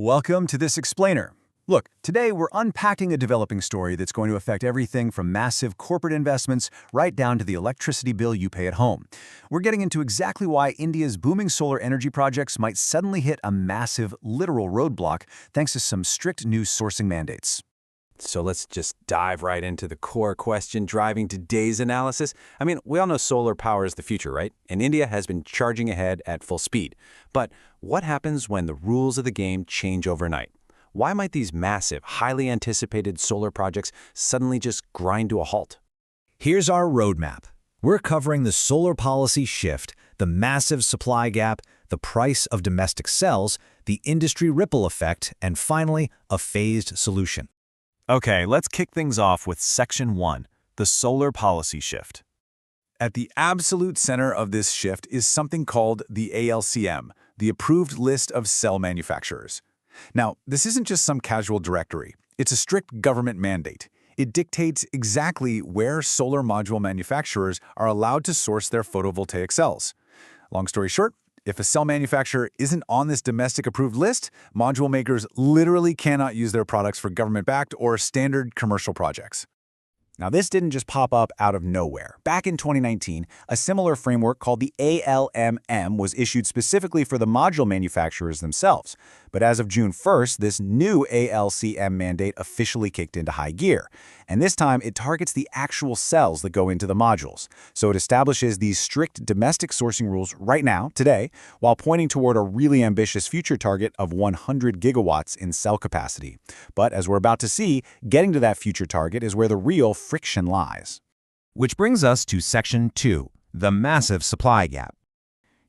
Welcome to this explainer. Look, today we're unpacking a developing story that's going to affect everything from massive corporate investments right down to the electricity bill you pay at home. We're getting into exactly why India's booming solar energy projects might suddenly hit a massive, literal roadblock thanks to some strict new sourcing mandates. So let's just dive right into the core question driving today's analysis. We all know solar power is the future, right? And India has been charging ahead at full speed. But what happens when the rules of the game change overnight? Why might these massive, highly anticipated solar projects suddenly just grind to a halt? Here's our roadmap. We're covering the solar policy shift, the massive supply gap, the price of domestic cells, the industry ripple effect, and finally, a phased solution. Okay, let's kick things off with Section 1, the solar policy shift. At the absolute center of this shift is something called the ALCM, the Approved List of Cell Manufacturers. Now, this isn't just some casual directory. It's a strict government mandate. It dictates exactly where solar module manufacturers are allowed to source their photovoltaic cells. Long story short, if a cell manufacturer isn't on this domestic approved list, module makers literally cannot use their products for government-backed or standard commercial projects. Now, this didn't just pop up out of nowhere. Back in 2019, a similar framework called the ALMM was issued specifically for the module manufacturers themselves. But as of June 1st, this new ALCM mandate officially kicked into high gear. And this time, it targets the actual cells that go into the modules. So it establishes these strict domestic sourcing rules right now, today, while pointing toward a really ambitious future target of 100 gigawatts in cell capacity. But as we're about to see, getting to that future target is where the real friction lies. Which brings us to Section 2, the massive supply gap.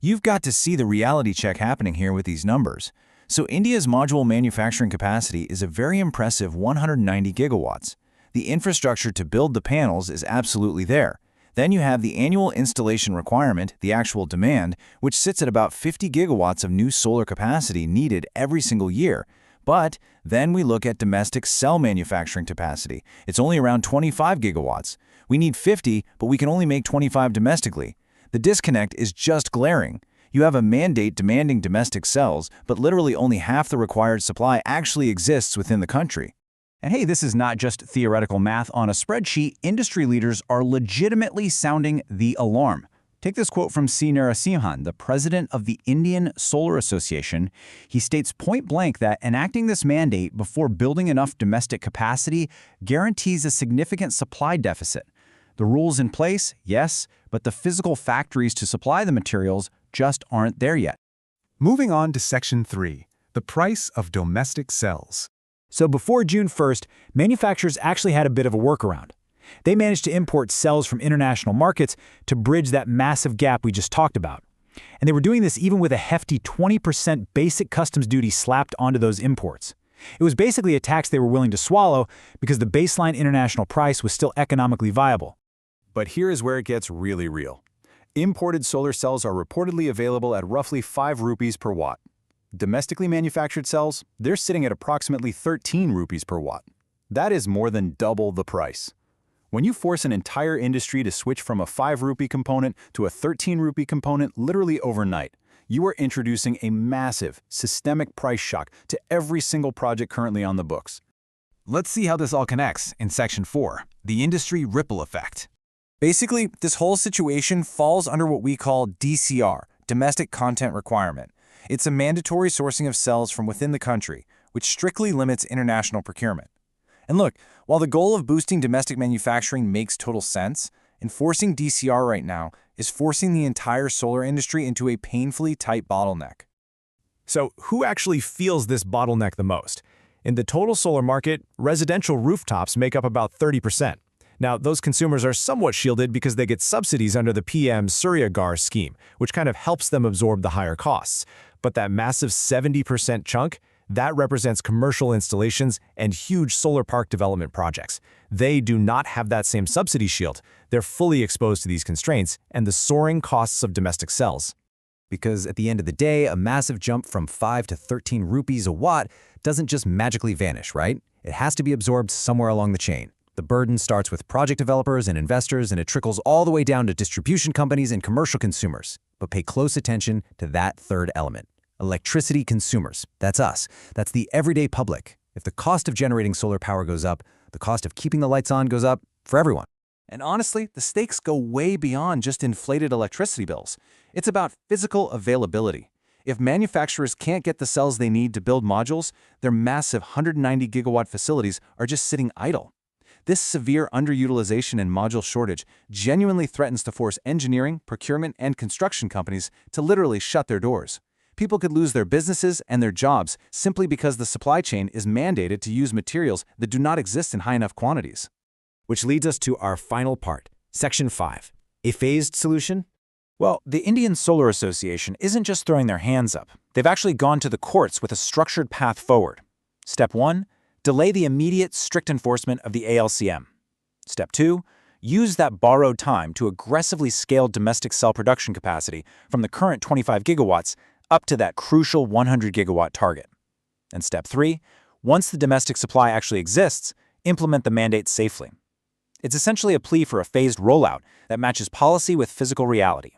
You've got to see the reality check happening here with these numbers. So India's module manufacturing capacity is a very impressive 190 gigawatts. The infrastructure to build the panels is absolutely there. Then you have the annual installation requirement, the actual demand, which sits at about 50 gigawatts of new solar capacity needed every single year. But then we look at domestic cell manufacturing capacity. It's only around 25 gigawatts. We need 50, but we can only make 25 domestically. The disconnect is just glaring. You have a mandate demanding domestic cells, but literally only half the required supply actually exists within the country. And hey, this is not just theoretical math on a spreadsheet. Industry leaders are legitimately sounding the alarm. Take this quote from C. Narasimhan, the president of the Indian Solar Association. He states point blank that enacting this mandate before building enough domestic capacity guarantees a significant supply deficit. The rules in place, yes, but the physical factories to supply the materials just aren't there yet. Moving on to Section 3, the price of domestic cells. So before June 1st, manufacturers actually had a bit of a workaround. They managed to import cells from international markets to bridge that massive gap we just talked about. And they were doing this even with a hefty 20% basic customs duty slapped onto those imports. It was basically a tax they were willing to swallow because the baseline international price was still economically viable. But here is where it gets really real. Imported solar cells are reportedly available at roughly 5 rupees per watt. Domestically manufactured cells, they're sitting at approximately 13 rupees per watt. That is more than double the price. When you force an entire industry to switch from a 5 rupee component to a 13 rupee component literally overnight, you are introducing a massive, systemic price shock to every single project currently on the books. Let's see how this all connects in Section 4, the industry ripple effect. Basically, this whole situation falls under what we call DCR, Domestic Content Requirement. It's a mandatory sourcing of cells from within the country, which strictly limits international procurement. And look, while the goal of boosting domestic manufacturing makes total sense, enforcing DCR right now is forcing the entire solar industry into a painfully tight bottleneck. So who actually feels this bottleneck the most? In the total solar market, residential rooftops make up about 30%. Now, those consumers are somewhat shielded because they get subsidies under the PM Surya Ghar scheme, which kind of helps them absorb the higher costs. But that massive 70% chunk, that represents commercial installations and huge solar park development projects. They do not have that same subsidy shield. They're fully exposed to these constraints and the soaring costs of domestic cells. Because at the end of the day, a massive jump from 5 to 13 rupees a watt doesn't just magically vanish, right? It has to be absorbed somewhere along the chain. The burden starts with project developers and investors, and it trickles all the way down to distribution companies and commercial consumers. But pay close attention to that third element: Electricity consumers. That's us. That's the everyday public. If the cost of generating solar power goes up, the cost of keeping the lights on goes up for everyone. And honestly, the stakes go way beyond just inflated electricity bills. It's about physical availability. If manufacturers can't get the cells they need to build modules, their massive 190 gigawatt facilities are just sitting idle. This severe underutilization and module shortage genuinely threatens to force engineering, procurement, and construction companies to literally shut their doors. People could lose their businesses and their jobs simply because the supply chain is mandated to use materials that do not exist in high enough quantities. Which leads us to our final part, Section 5. A phased solution? Well, the Indian Solar Association isn't just throwing their hands up. They've actually gone to the courts with a structured path forward. Step 1, delay the immediate strict enforcement of the ALCM. Step 2, use that borrowed time to aggressively scale domestic cell production capacity from the current 25 gigawatts up to that crucial 100 gigawatt target. And Step 3, once the domestic supply actually exists, implement the mandate safely. It's essentially a plea for a phased rollout that matches policy with physical reality.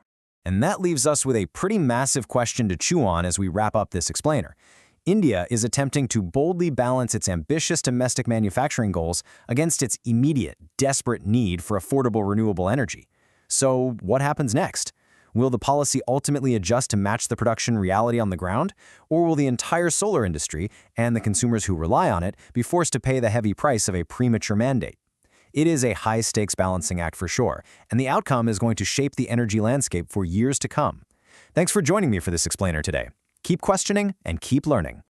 And that leaves us with a pretty massive question to chew on as we wrap up this explainer. India is attempting to boldly balance its ambitious domestic manufacturing goals against its immediate, desperate need for affordable renewable energy. So what happens next? Will the policy ultimately adjust to match the production reality on the ground? Or will the entire solar industry and the consumers who rely on it be forced to pay the heavy price of a premature mandate? It is a high-stakes balancing act for sure, and the outcome is going to shape the energy landscape for years to come. Thanks for joining me for this explainer today. Keep questioning and keep learning.